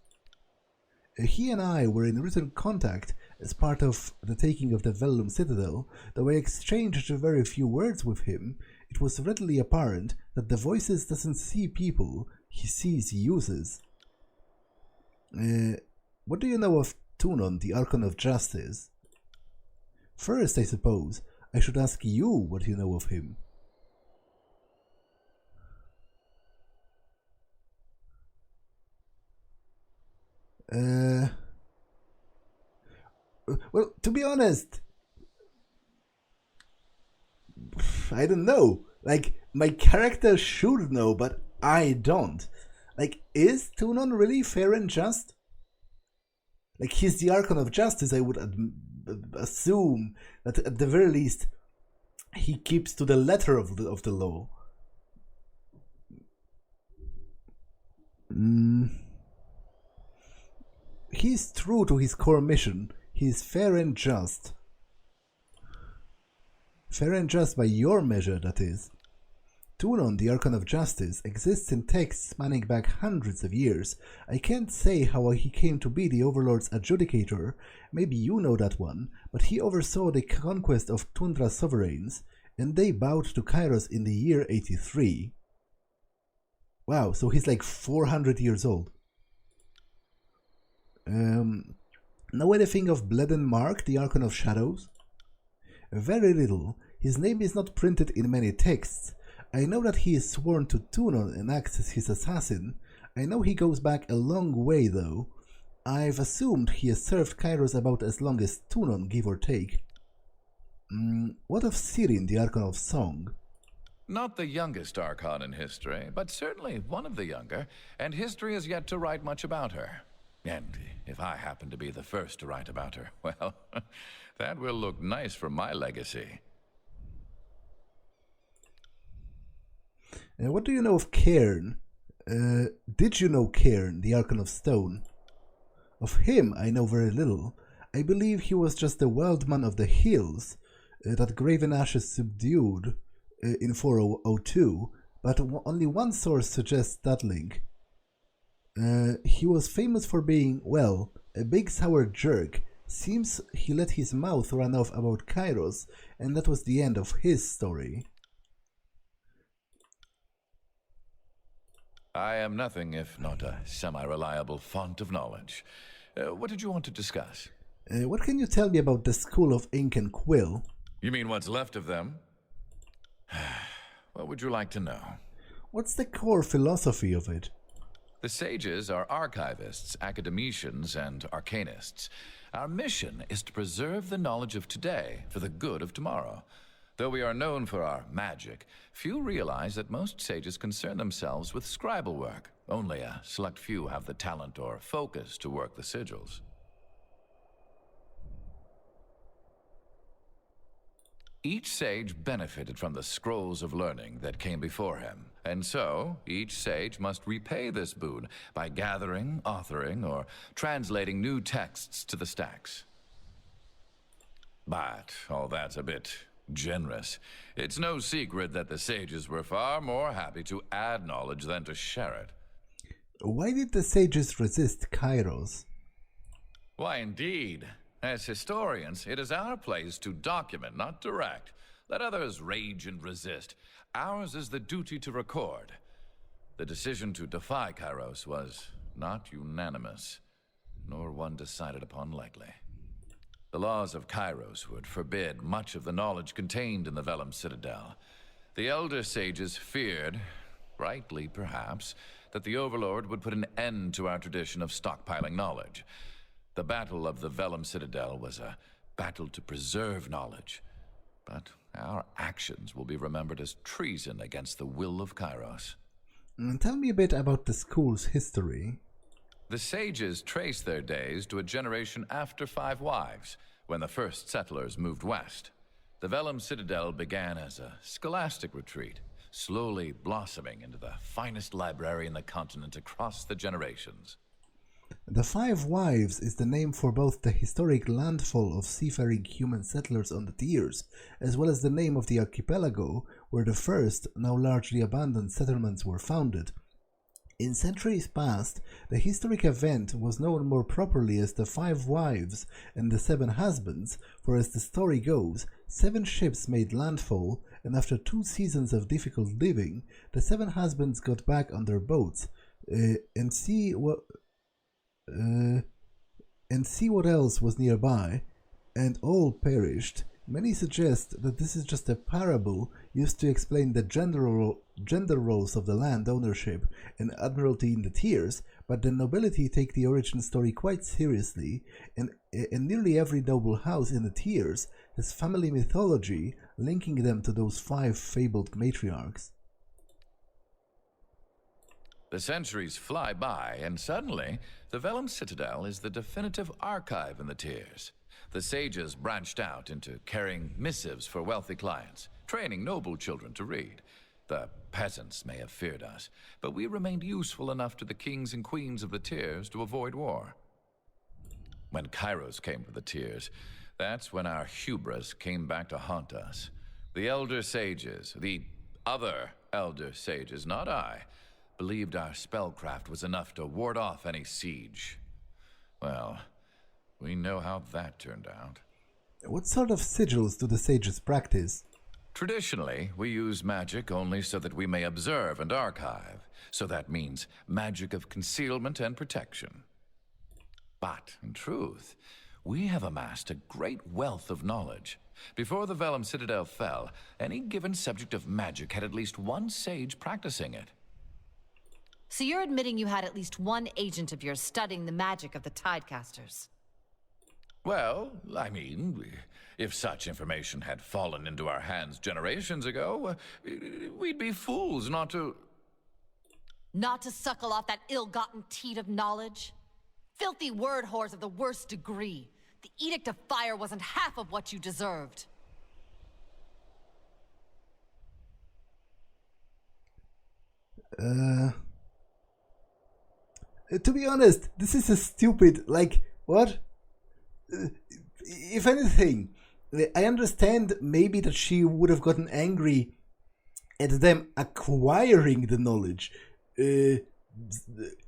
He and I were in written contact as part of the taking of the Vellum Citadel. Though I exchanged very few words with him, it was readily apparent that the Voices doesn't see people, he sees uses. What do you know of Tunon, the Archon of Justice? First, I suppose, I should ask you what you know of him. Well, to be honest, I don't know. Like, my character should know, but I don't. Like, is Tunon really fair and just? Like, he's the Archon of Justice. I would assume that at the very least he keeps to the letter of the law. He's true to his core mission. He's fair and just. Fair and just by your measure, that is. Tunon, the Archon of Justice, exists in texts spanning back hundreds of years. I can't say how he came to be the Overlord's adjudicator, maybe you know that one, but he oversaw the conquest of Tundra sovereigns, and they bowed to Kairos in the year 83. Wow, so he's like 400 years old. Know anything of Bleden Mark, the Archon of Shadows? Very little. His name is not printed in many texts. I know that he is sworn to Tunon and acts as his assassin. I know he goes back a long way, though. I've assumed he has served Kairos about as long as Tunon, give or take. What of Sirin, the Archon of Song? Not the youngest Archon in history, but certainly one of the younger, and history has yet to write much about her. And if I happen to be the first to write about her, well, that will look nice for my legacy. What do you know of Cairn? Did you know Cairn, the Archon of Stone? Of him I know very little. I believe he was just the wild man of the hills that Graven Ashes subdued in 402, but only one source suggests that link. He was famous for being, well, a big sour jerk. Seems he let his mouth run off about Kairos, and that was the end of his story. I am nothing if not a semi-reliable font of knowledge. What did you want to discuss? What can you tell me about the School of Ink and Quill? You mean what's left of them? What would you like to know? What's the core philosophy of it? The sages are archivists, academicians, and arcanists. Our mission is to preserve the knowledge of today for the good of tomorrow. Though we are known for our magic, few realize that most sages concern themselves with scribal work. Only a select few have the talent or focus to work the sigils. Each sage benefited from the scrolls of learning that came before him, and so each sage must repay this boon by gathering, authoring, or translating new texts to the stacks. But all that's a bit generous. It's no secret that the sages were far more happy to add knowledge than to share it. Why did the sages resist Kairos? Why, indeed. As historians, it is our place to document, not direct. Let others rage and resist. Ours is the duty to record. The decision to defy Kairos was not unanimous, nor one decided upon lightly. The laws of Kairos would forbid much of the knowledge contained in the Vellum Citadel. The elder sages feared, rightly perhaps, that the Overlord would put an end to our tradition of stockpiling knowledge. The Battle of the Vellum Citadel was a battle to preserve knowledge, but our actions will be remembered as treason against the will of Kairos. Tell me a bit about the school's history. The sages trace their days to a generation after Five Wives, when the first settlers moved west. The Vellum Citadel began as a scholastic retreat, slowly blossoming into the finest library in the continent across the generations. The Five Wives is the name for both the historic landfall of seafaring human settlers on the Tiers, as well as the name of the archipelago where the first, now largely abandoned settlements were founded. In centuries past, the historic event was known more properly as the Five Wives and the Seven Husbands, for as the story goes, 7 ships made landfall, and after 2 seasons of difficult living, the 7 husbands got back on their boats and see what else was nearby, and all perished. Many suggest that this is just a parable used to explain the gender roles of the land ownership and admiralty in the Tiers, but the nobility take the origin story quite seriously, and nearly every noble house in the Tiers has family mythology linking them to those 5 fabled matriarchs. The centuries fly by, and suddenly, the Vellum Citadel is the definitive archive in the Tiers. The sages branched out into carrying missives for wealthy clients, training noble children to read. The peasants may have feared us, but we remained useful enough to the kings and queens of the Tiers to avoid war. When Kairos came for the Tiers, that's when our hubris came back to haunt us. The Elder Sages, the other Elder Sages, not I, believed our spellcraft was enough to ward off any siege. Well, we know how that turned out. What sort of sigils do the sages practice? Traditionally, we use magic only so that we may observe and archive. So that means magic of concealment and protection. But, in truth, we have amassed a great wealth of knowledge. Before the Vellum Citadel fell, any given subject of magic had at least one sage practicing it. So you're admitting you had at least one agent of yours studying the magic of the Tidecasters? Well, I mean, if such information had fallen into our hands generations ago, we'd be fools not to... Not to suckle off that ill-gotten teat of knowledge? Filthy word whores of the worst degree. The Edict of Fire wasn't half of what you deserved. To be honest, this is a stupid, like, what? If anything, I understand maybe that she would have gotten angry at them acquiring the knowledge, if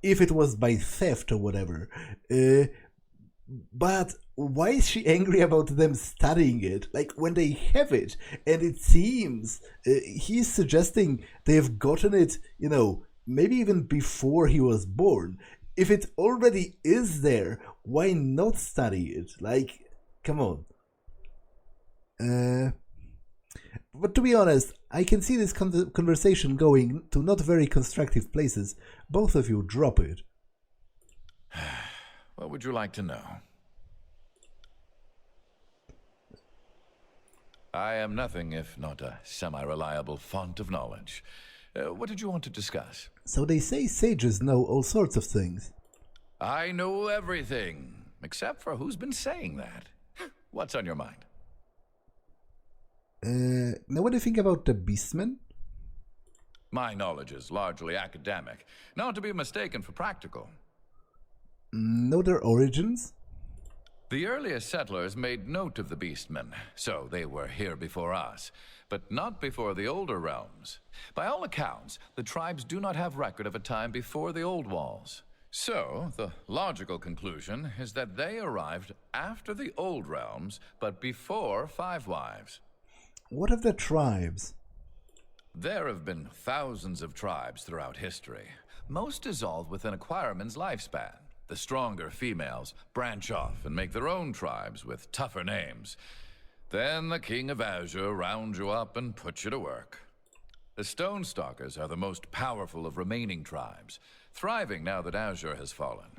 it was by theft or whatever. But why is she angry about them studying it? Like, when they have it, and it seems he's suggesting they've gotten it, you know, maybe even before he was born. If it already is there, why not study it? Like, come on. But to be honest, I can see this conversation going to not very constructive places. Both of you drop it. What would you like to know? I am nothing if not a semi-reliable font of knowledge. What did you want to discuss? So they say sages know all sorts of things. I know everything, except for who's been saying that. What's on your mind? Now what do you think about the Beastmen? My knowledge is largely academic, not to be mistaken for practical. Know their origins? The earliest settlers made note of the Beastmen, so they were here before us, but not before the older realms. By all accounts, the tribes do not have record of a time before the Old Walls. So, the logical conclusion is that they arrived after the Old Realms, but before Five Wives. What of the tribes? There have been thousands of tribes throughout history. Most dissolve within a Acquireman's lifespan. The stronger females branch off and make their own tribes with tougher names. Then the King of Azure rounds you up and puts you to work. The Stonestalkers are the most powerful of remaining tribes, thriving now that Azure has fallen.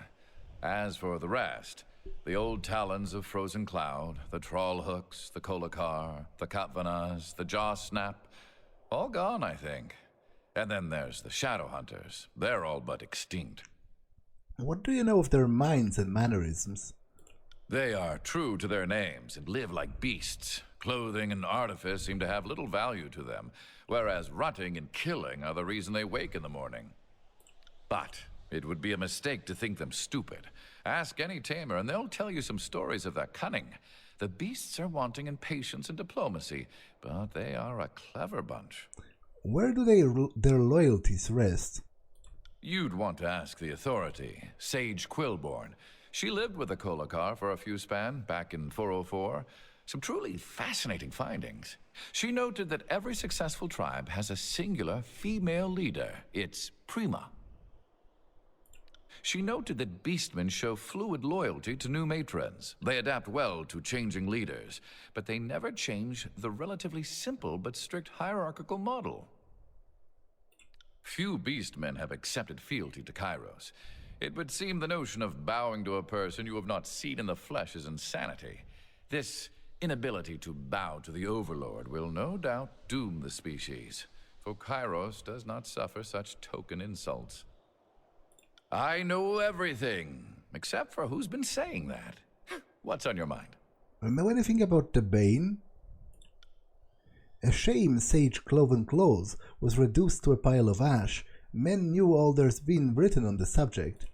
As for the rest, the old Talons of Frozen Cloud, the Trollhooks, the Kolakar, the Katvanas, the Jawsnap, all gone, I think. And then there's the Shadowhunters. They're all but extinct. What do you know of their minds and mannerisms? They are true to their names and live like beasts. Clothing and artifice seem to have little value to them, whereas rutting and killing are the reason they wake in the morning. But it would be a mistake to think them stupid. Ask any tamer and they'll tell you some stories of their cunning. The beasts are wanting in patience and diplomacy, but they are a clever bunch. Where do their loyalties rest? You'd want to ask the authority, Sage Quillborn. She lived with the Kolakar for a few span back in 404. Some truly fascinating findings. She noted that every successful tribe has a singular female leader. It's Prima. She noted that beastmen show fluid loyalty to new matrons. They adapt well to changing leaders, but they never change the relatively simple but strict hierarchical model. Few beastmen have accepted fealty to Kairos. It would seem the notion of bowing to a person you have not seen in the flesh is insanity. This inability to bow to the Overlord will no doubt doom the species, for Kairos does not suffer such token insults. I know everything, except for who's been saying that. What's on your mind? Know anything about the Bane? A shame Sage Cloven Claws was reduced to a pile of ash. Men knew all there's been written on the subject.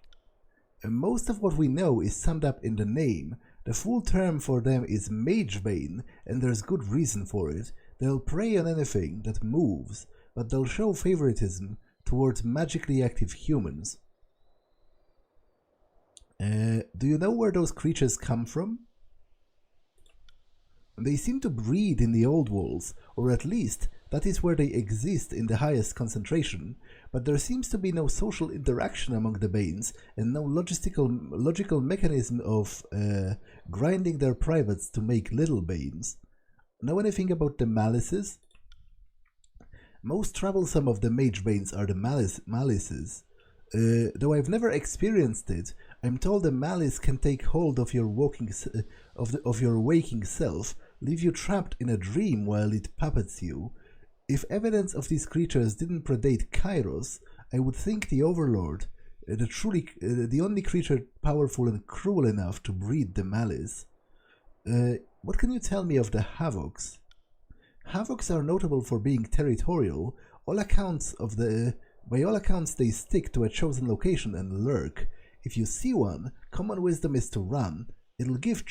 Most of what we know is summed up in the name. The full term for them is Magebane, and there's good reason for it. They'll prey on anything that moves, but they'll show favoritism towards magically active humans. Do you know where those creatures come from? They seem to breed in the old walls, or at least that is where they exist in the highest concentration, but there seems to be no social interaction among the Banes and no logical mechanism of grinding their privates to make little Banes. Know anything about the malices? Most troublesome of the Mage Banes are the malices. Though I've never experienced it, I'm told a malice can take hold of your waking self, leave you trapped in a dream while it puppets you. If evidence of these creatures didn't predate Kairos, I would think the Overlord, the only creature powerful and cruel enough to breed the malice. What can you tell me of the Havocs? Havocs are notable for being territorial. By all accounts they stick to a chosen location and lurk. If you see one, common wisdom is to run. It'll give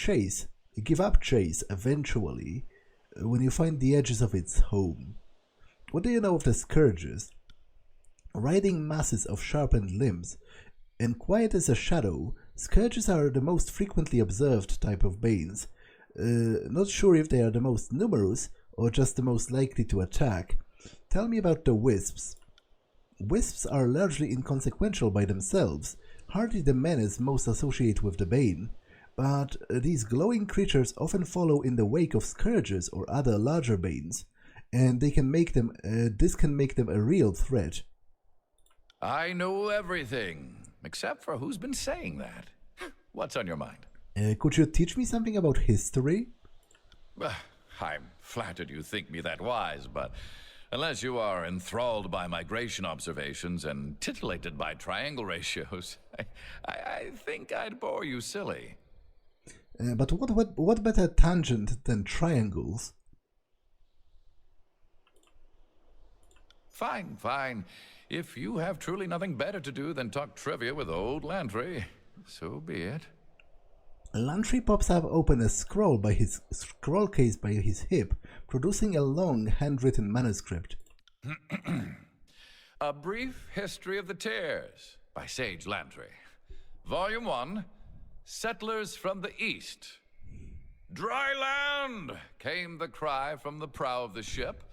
up chase eventually, when you find the edges of its home. What do you know of the Scourges? Riding masses of sharpened limbs, and quiet as a shadow, Scourges are the most frequently observed type of Banes. Not sure if they are the most numerous, or just the most likely to attack. Tell me about the Wisps. Wisps are largely inconsequential by themselves, hardly the menace most associate with the Bane, but these glowing creatures often follow in the wake of Scourges or other larger Banes, and this can make them a real threat. I know everything, except for who's been saying that. What's on your mind? Could you teach me something about history? I'm flattered you think me that wise, but unless you are enthralled by migration observations and titillated by triangle ratios, I think I'd bore you silly. But what better tangent than triangles? Fine. If you have truly nothing better to do than talk trivia with old Lantry, so be it. Lantry pops up open a scroll case by his hip, producing a long handwritten manuscript. A Brief History of the Tears by Sage Lantry. Volume 1, Settlers from the East. Dry land, came the cry from the prow of the ship.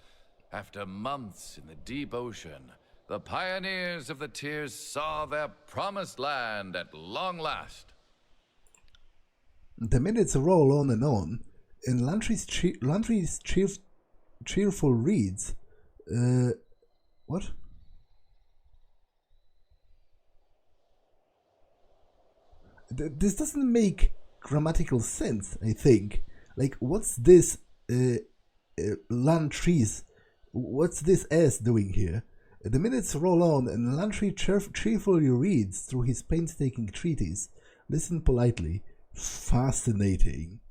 After months in the deep ocean, the pioneers of the Tears saw their promised land at long last. The minutes roll on, and Lantry's cheerful reads. What? This doesn't make grammatical sense, I think. Like, what's this Lantry's? What's this S doing here? The minutes roll on, and Lantry cheerfully reads through his painstaking treatise. Listen politely. Fascinating.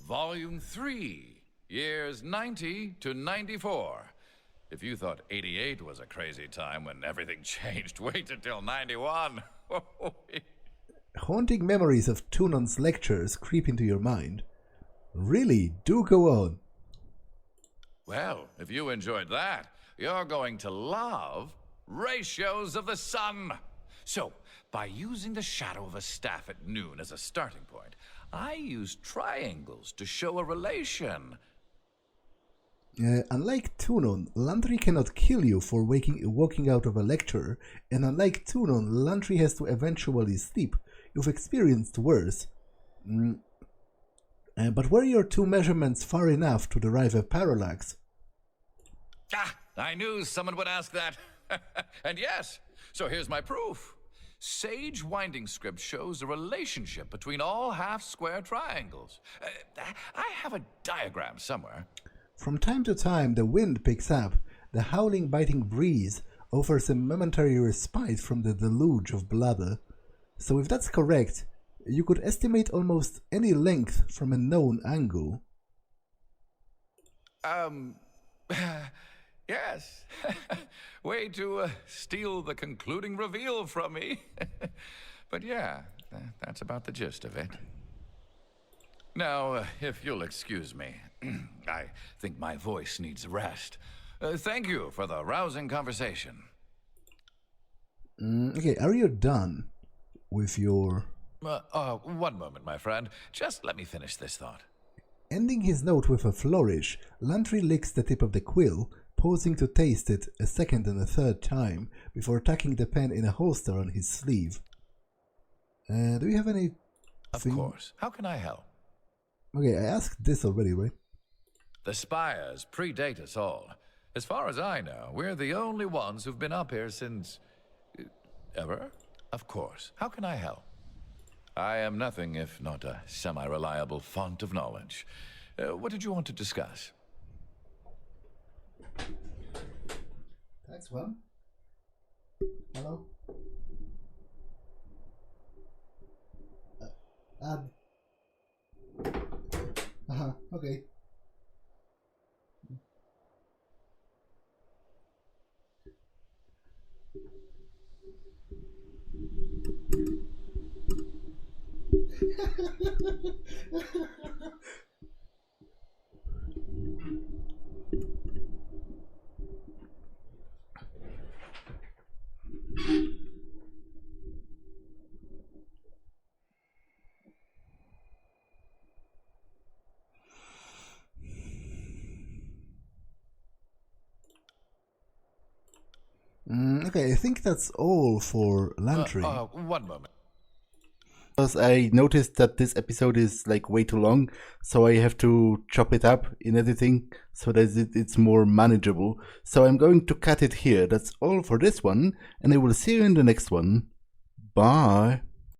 Volume 3, years 90 to 94. If you thought 88 was a crazy time when everything changed, wait until 91. Haunting memories of Tunon's lectures creep into your mind. Really, do go on. Well, if you enjoyed that, you're going to love Ratios of the Sun. So, by using the shadow of a staff at noon as a starting point, I used triangles to show a relation. Unlike Tunon, Lantry cannot kill you for walking out of a lecture, and unlike Tunon, Lantry has to eventually sleep. You've experienced worse. But were your two measurements far enough to derive a parallax? I knew someone would ask that. And yes, so here's my proof. Sage Winding Script shows a relationship between all half-square triangles. I have a diagram somewhere. From time to time, the wind picks up. The howling, biting breeze offers a momentary respite from the deluge of blather. So if that's correct, you could estimate almost any length from a known angle. Yes. Way to steal the concluding reveal from me. But yeah, that's about the gist of it. Now, if you'll excuse me, I think my voice needs rest. Thank you for the rousing conversation. Okay, are you done with your... One moment, my friend. Just let me finish this thought. Ending his note with a flourish, Lantry licks the tip of the quill, pausing to taste it a second and a third time before tucking the pen in a holster on his sleeve. Do you have any... Of course. How can I help? Okay, I asked this already, right? The spires predate us all. As far as I know, we're the only ones who've been up here since... ever? Of course. How can I help? I am nothing if not a semi-reliable font of knowledge. What did you want to discuss? Thanks, one. Hello? Okay. Okay, I think that's all for Lantry. One moment. Because I noticed that this episode is like way too long, so I have to chop it up in editing so that it's more manageable. So I'm going to cut it here. That's all for this one, and I will see you in the next one. Bye.